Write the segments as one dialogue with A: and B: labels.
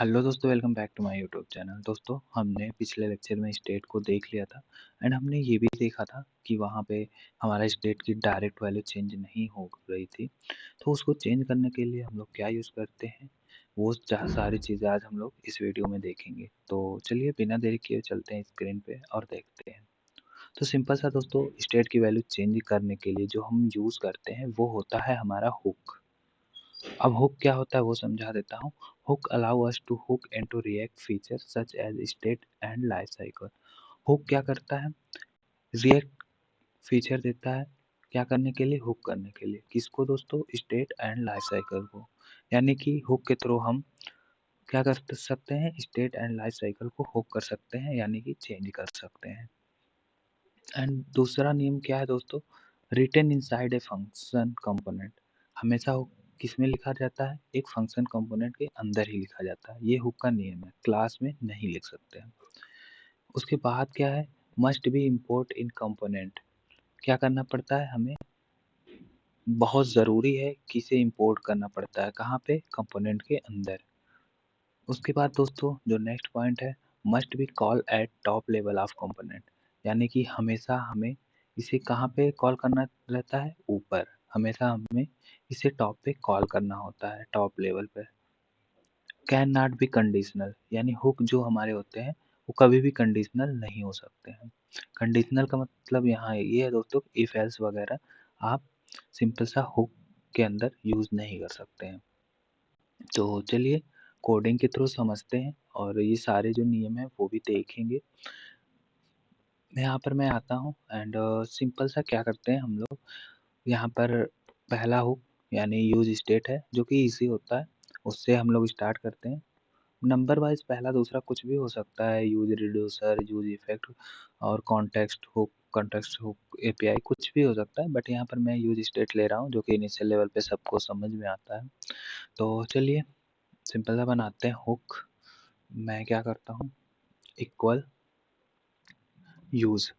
A: Hello दोस्तों, welcome back to my YouTube channel. दोस्तों, हमने पिछले लेक्चर में स्टेट को देख लिया था एंड हमने ये भी देखा था कि वहाँ पे हमारा स्टेट की डायरेक्ट वैल्यू चेंज नहीं हो रही थी। तो उसको चेंज करने के लिए हम लोग क्या यूज़ करते हैं, वो सारी चीज़ें आज हम लोग इस वीडियो में देखेंगे। तो चलिए बिना देरी किए चलते हैं स्क्रीन पे और देखते हैं। तो सिंपल सा दोस्तों, स्टेट की वैल्यू चेंज करने के लिए जो हम यूज़ करते हैं वो होता है हमारा हुक। अब हुक क्या होता है वो समझा देता हूँ। Hook allow us to hook into React feature such as state and life cycle. Hook क्या करता है? रिएक्ट फीचर देता है। क्या करने के लिए? हुक करने के लिए। किसको दोस्तों? स्टेट एंड लाइफ साइकिल को। यानी कि हुक के थ्रू हम क्या कर सकते हैं? स्टेट एंड लाइफ साइकिल को हुक कर सकते हैं, यानी कि चेंज कर सकते हैं। एंड दूसरा नियम क्या है दोस्तों? Written inside a function component. हमेशा हुक किसमें लिखा जाता है? एक फंक्शन कंपोनेंट के अंदर ही लिखा जाता है। ये हुक का नियम है, क्लास में नहीं लिख सकते हैं। उसके बाद क्या है? Must be import in component. क्या करना पड़ता है हमें? बहुत ज़रूरी है कि इसे इम्पोर्ट करना पड़ता है। कहाँ पे? कंपोनेंट के अंदर। उसके बाद दोस्तों जो नेक्स्ट पॉइंट है, must be call at top level of component. यानी कि हमेशा हमें इसे कहाँ पे कॉल करना रहता है? ऊपर। हमेशा हमें इसे टॉप पे कॉल करना होता है, टॉप लेवल पे। कैन नॉट बी कंडीशनल, यानी हुक जो हमारे होते हैं वो कभी भी कंडीशनल नहीं हो सकते हैं। कंडीशनल का मतलब यहाँ ये है दोस्तों, इफ एल्स वगैरह आप सिंपल सा हुक के अंदर यूज नहीं कर सकते हैं। तो चलिए कोडिंग के थ्रू समझते हैं और ये सारे जो नियम हैं वो भी देखेंगे। यहाँ पर मैं आता हूँ एंड सिंपल सा क्या करते हैं हम लोग, यहाँ पर पहला हुक यानी यूज स्टेट है जो कि इजी होता है, उससे हम लोग स्टार्ट करते हैं। नंबर वाइज पहला दूसरा कुछ भी हो सकता है, यूज रिड्यूसर, यूज इफेक्ट और कॉन्टेक्स्ट हुक एपीआई कुछ भी हो सकता है, बट यहाँ पर मैं यूज स्टेट ले रहा हूँ जो कि इनिशियल लेवल पे सबको समझ में आता है। तो चलिए सिंपल सा बनाते हैं हुक। मैं क्या करता हूँ, इक्वल यूज।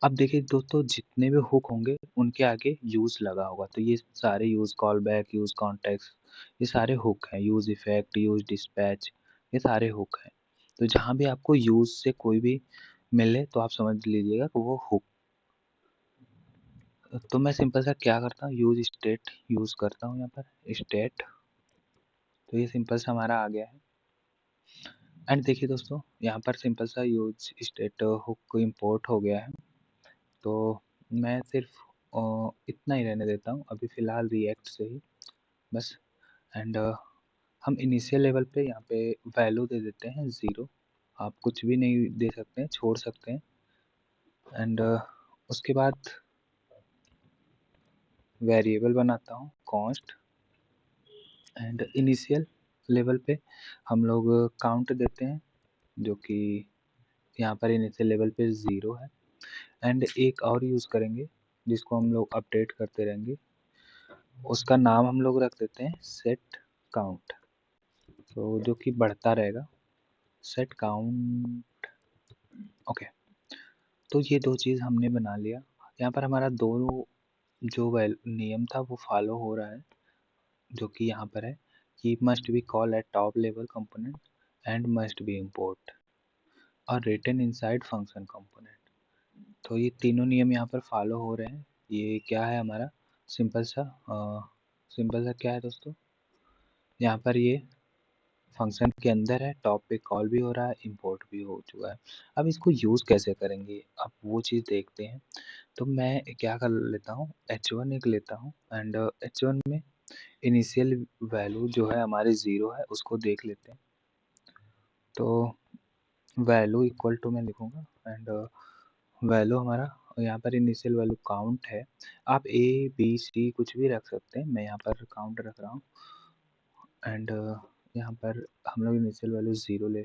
A: अब देखिए दोस्तों, जितने भी हुक होंगे उनके आगे यूज लगा होगा, तो ये सारे use call back, use context, ये सारे हुक हैं। यूज इफेक्ट, यूज डिस्पैच, ये सारे हुक हैं। तो जहाँ भी आपको यूज से कोई भी मिले तो आप समझ लीजिएगा कि वो हुक। तो मैं सिंपल सा क्या करता हूँ, यूज स्टेट यूज करता हूँ यहाँ पर स्टेट। तो ये सिंपल सा हमारा आ गया है। एंड देखिए दोस्तों, यहाँ पर सिंपल सा यूज स्टेट हुक इंपोर्ट हो गया है। तो मैं सिर्फ इतना ही रहने देता हूँ अभी फ़िलहाल रिएक्ट से ही बस। एंड हम इनिशियल लेवल पे यहाँ पे वैल्यू दे देते हैं 0। आप कुछ भी नहीं दे सकते हैं, छोड़ सकते हैं। एंड उसके बाद वेरिएबल बनाता हूँ कॉन्स्ट। एंड इनिशियल लेवल पे हम लोग काउंट देते हैं जो कि यहाँ पर इनिशियल लेवल पे 0 है। एंड एक और यूज़ करेंगे जिसको हम लोग अपडेट करते रहेंगे, उसका नाम हम लोग रख देते हैं सेट काउंट। तो जो कि बढ़ता रहेगा, सेट काउंट। ओके। तो ये दो चीज़ हमने बना लिया। यहाँ पर हमारा दो जो नियम था वो फॉलो हो रहा है, जो कि यहाँ पर है कि must be call at top level component and must be import और रिटन इनसाइड फंक्शन कंपोनेंट। तो ये तीनों नियम यहाँ पर फॉलो हो रहे हैं। ये क्या है हमारा सिंपल सा क्या है दोस्तों, यहाँ पर ये फंक्शन के अंदर है, टॉप पे कॉल भी हो रहा है, इंपोर्ट भी हो चुका है। अब इसको यूज़ कैसे करेंगे, अब वो चीज़ देखते हैं। तो मैं क्या कर लेता हूँ, h1 एक लेता हूँ एंड h1 में इनिशियल वैल्यू जो है हमारे 0 है उसको देख लेते हैं। तो वैल्यू इक्वल टू मैं लिखूँगा एंड वैल्यू हमारा यहाँ पर इनिशियल वैल्यू काउंट है। आप ए बी सी कुछ भी रख सकते हैं, मैं यहाँ पर काउंट रख रहा हूँ। एंड यहाँ पर हम लोग इनिशियल वैल्यू 0 ले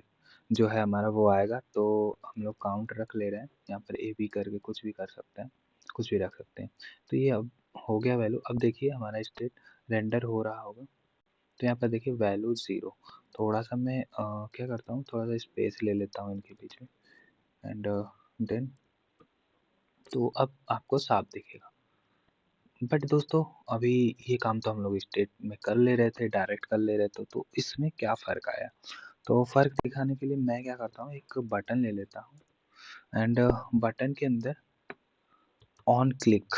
A: जो है हमारा वो आएगा, तो हम लोग काउंट रख ले रहे हैं। यहाँ पर ए बी करके कुछ भी कर सकते हैं, कुछ भी रख सकते हैं। तो ये अब हो गया वैल्यू। अब देखिए हमारा स्टेट रेंडर हो रहा होगा। तो यहाँ पर देखिए वैल्यू 0। थोड़ा सा मैं क्या करता हूँ, थोड़ा सा स्पेस ले लेता हूँ इनके बीच में एंड देन तो अब आपको साफ दिखेगा। बट दोस्तों, अभी ये काम तो हम लोग स्टेट में कर ले रहे थे, डायरेक्ट कर ले रहे थे, तो इसमें क्या फ़र्क आया? तो फ़र्क दिखाने के लिए मैं क्या करता हूँ, एक बटन ले लेता हूँ एंड बटन के अंदर ऑन क्लिक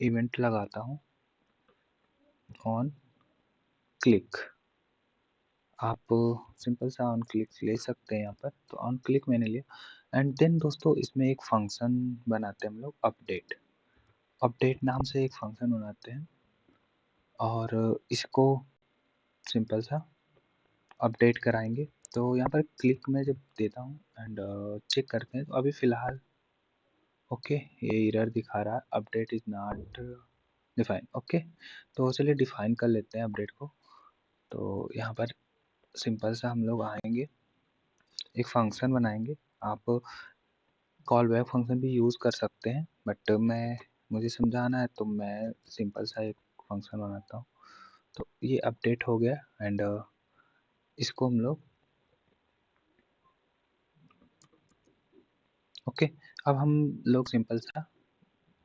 A: इवेंट लगाता हूँ, ऑन क्लिक। आप सिंपल सा ऑन क्लिक ले सकते हैं यहाँ पर, तो ऑन क्लिक मैंने लिया एंड देन दोस्तों इसमें एक फंक्शन बनाते हैं हम लोग, अपडेट नाम से एक फंक्शन बनाते हैं और इसको सिंपल सा अपडेट कराएँगे। तो यहाँ पर क्लिक मैं जब देता हूँ एंड चेक करते हैं, तो अभी फ़िलहाल ओके, ये एरर दिखा रहा है, update is not define. Okay, तो चलिए डिफाइन कर लेते हैं अपडेट को। तो यहाँ पर सिंपल सा हम लोग आएँगे, एक फंक्शन बनाएँगे। आप कॉल बैक फंक्शन भी यूज़ कर सकते हैं, बट मुझे समझाना है तो मैं सिंपल सा एक फंक्शन बनाता हूँ। तो ये अपडेट हो गया एंड इसको हम लोग ओके, अब हम लोग सिंपल सा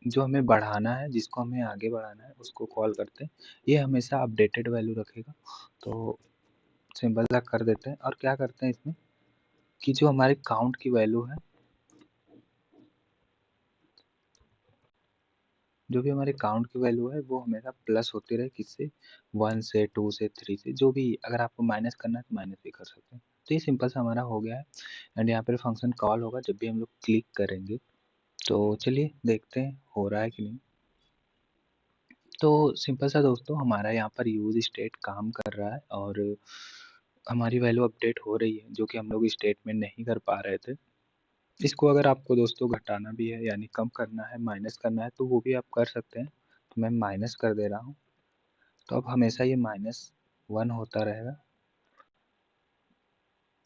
A: जो हमें बढ़ाना है, जिसको हमें आगे बढ़ाना है, उसको कॉल करते हैं। ये हमेशा अपडेटेड वैल्यू रखेगा, तो सिंपल सा कर देते हैं और क्या करते हैं इसमें कि जो हमारे काउंट की वैल्यू है, जो भी हमारे काउंट की वैल्यू है वो हमेशा प्लस होती रहे, किससे 1 से 2 से 3 से, जो भी अगर आपको माइनस करना है तो माइनस भी कर सकते हैं। तो ये सिंपल सा हमारा हो गया है एंड यहाँ पर फंक्शन कॉल होगा जब भी हम लोग क्लिक करेंगे। तो चलिए देखते हैं हो रहा है कि नहीं। तो सिंपल सा दोस्तों हमारा यहाँ पर यूज़ स्टेट काम कर रहा है और हमारी वैल्यू अपडेट हो रही है, जो कि हम लोग स्टेट में नहीं कर पा रहे थे। इसको अगर आपको दोस्तों घटाना भी है यानी कम करना है, माइनस करना है तो वो भी आप कर सकते हैं। तो मैं माइनस कर दे रहा हूँ, तो अब हमेशा ये -1 होता रहेगा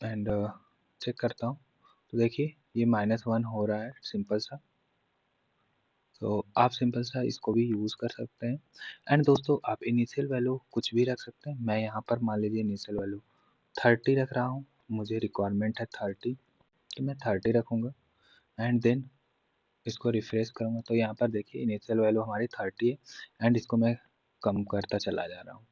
A: एंड चेक करता हूँ, तो देखिए ये -1 हो रहा है सिंपल सा। तो आप सिंपल सा इसको भी यूज़ कर सकते हैं एंड दोस्तों आप इनिशियल वैल्यू कुछ भी रख सकते हैं। मैं यहाँ पर मान लीजिए इनिशियल वैल्यू 30 रख रहा हूँ, मुझे रिक्वायरमेंट है 30, तो मैं 30 रखूँगा एंड देन इसको रिफ्रेश करूँगा तो यहाँ पर देखिए इनिशियल वैल्यू हमारी 30 है एंड इसको मैं कम करता चला जा रहा हूँ।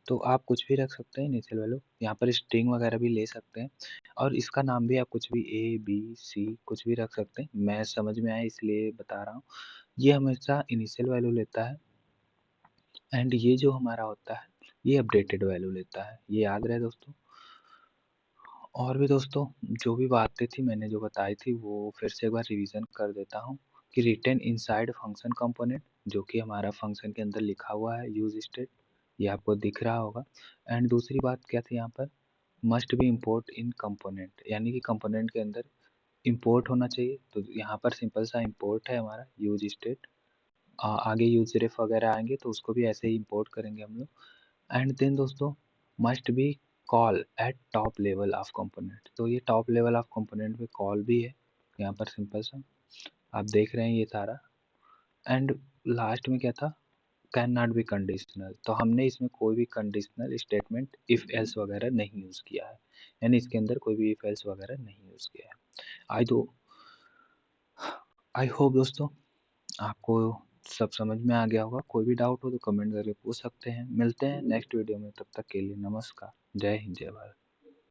A: तो आप कुछ भी रख सकते हैं इनिशियल वैल्यू, यहाँ पर स्ट्रिंग वगैरह भी ले सकते हैं और इसका नाम भी आप कुछ भी ए, बी, सी कुछ भी रख सकते हैं। मैं समझ में आया इसलिए बता रहा हूँ। ये हमेशा इनिशियल वैल्यू लेता है एंड ये जो हमारा होता है, ये अपडेटेड वैल्यू लेता है। ये याद रहे दोस्तों। और भी दोस्तों जो भी बातें थी मैंने जो बताई थी वो फिर से एक बार रिवीजन कर देता हूँ कि रिटर्न इनसाइड फंक्शन कंपोनेंट, जो कि हमारा फंक्शन के अंदर लिखा हुआ है यूज स्टेट, ये आपको दिख रहा होगा। एंड दूसरी बात क्या थी यहाँ पर, must be import in component, यानी कि कंपोनेंट के अंदर इम्पोर्ट होना चाहिए। तो यहाँ पर सिंपल सा इम्पोर्ट है हमारा यूज स्टेट, आगे यूज रेफ वगैरह आएंगे तो उसको भी ऐसे ही इम्पोर्ट करेंगे हम लोग। एंड देन दोस्तों must be call at top level of component, तो ये टॉप लेवल ऑफ कंपोनेंट में कॉल भी है यहाँ पर सिंपल सा आप देख रहे हैं ये सारा। एंड लास्ट में क्या था, कैन नॉट बी कंडीशनल, तो हमने इसमें कोई भी कंडीशनल स्टेटमेंट इफ एल्स वगैरह नहीं यूज़ किया है, यानी इसके अंदर कोई भी इफ एल्स वगैरह नहीं यूज़ किया है। आई दो आई होप दोस्तों आपको सब समझ में आ गया होगा। कोई भी डाउट हो तो कमेंट करके पूछ सकते हैं। मिलते हैं नेक्स्ट वीडियो में, तब तक के लिए नमस्कार। जय हिंद, जय भारत।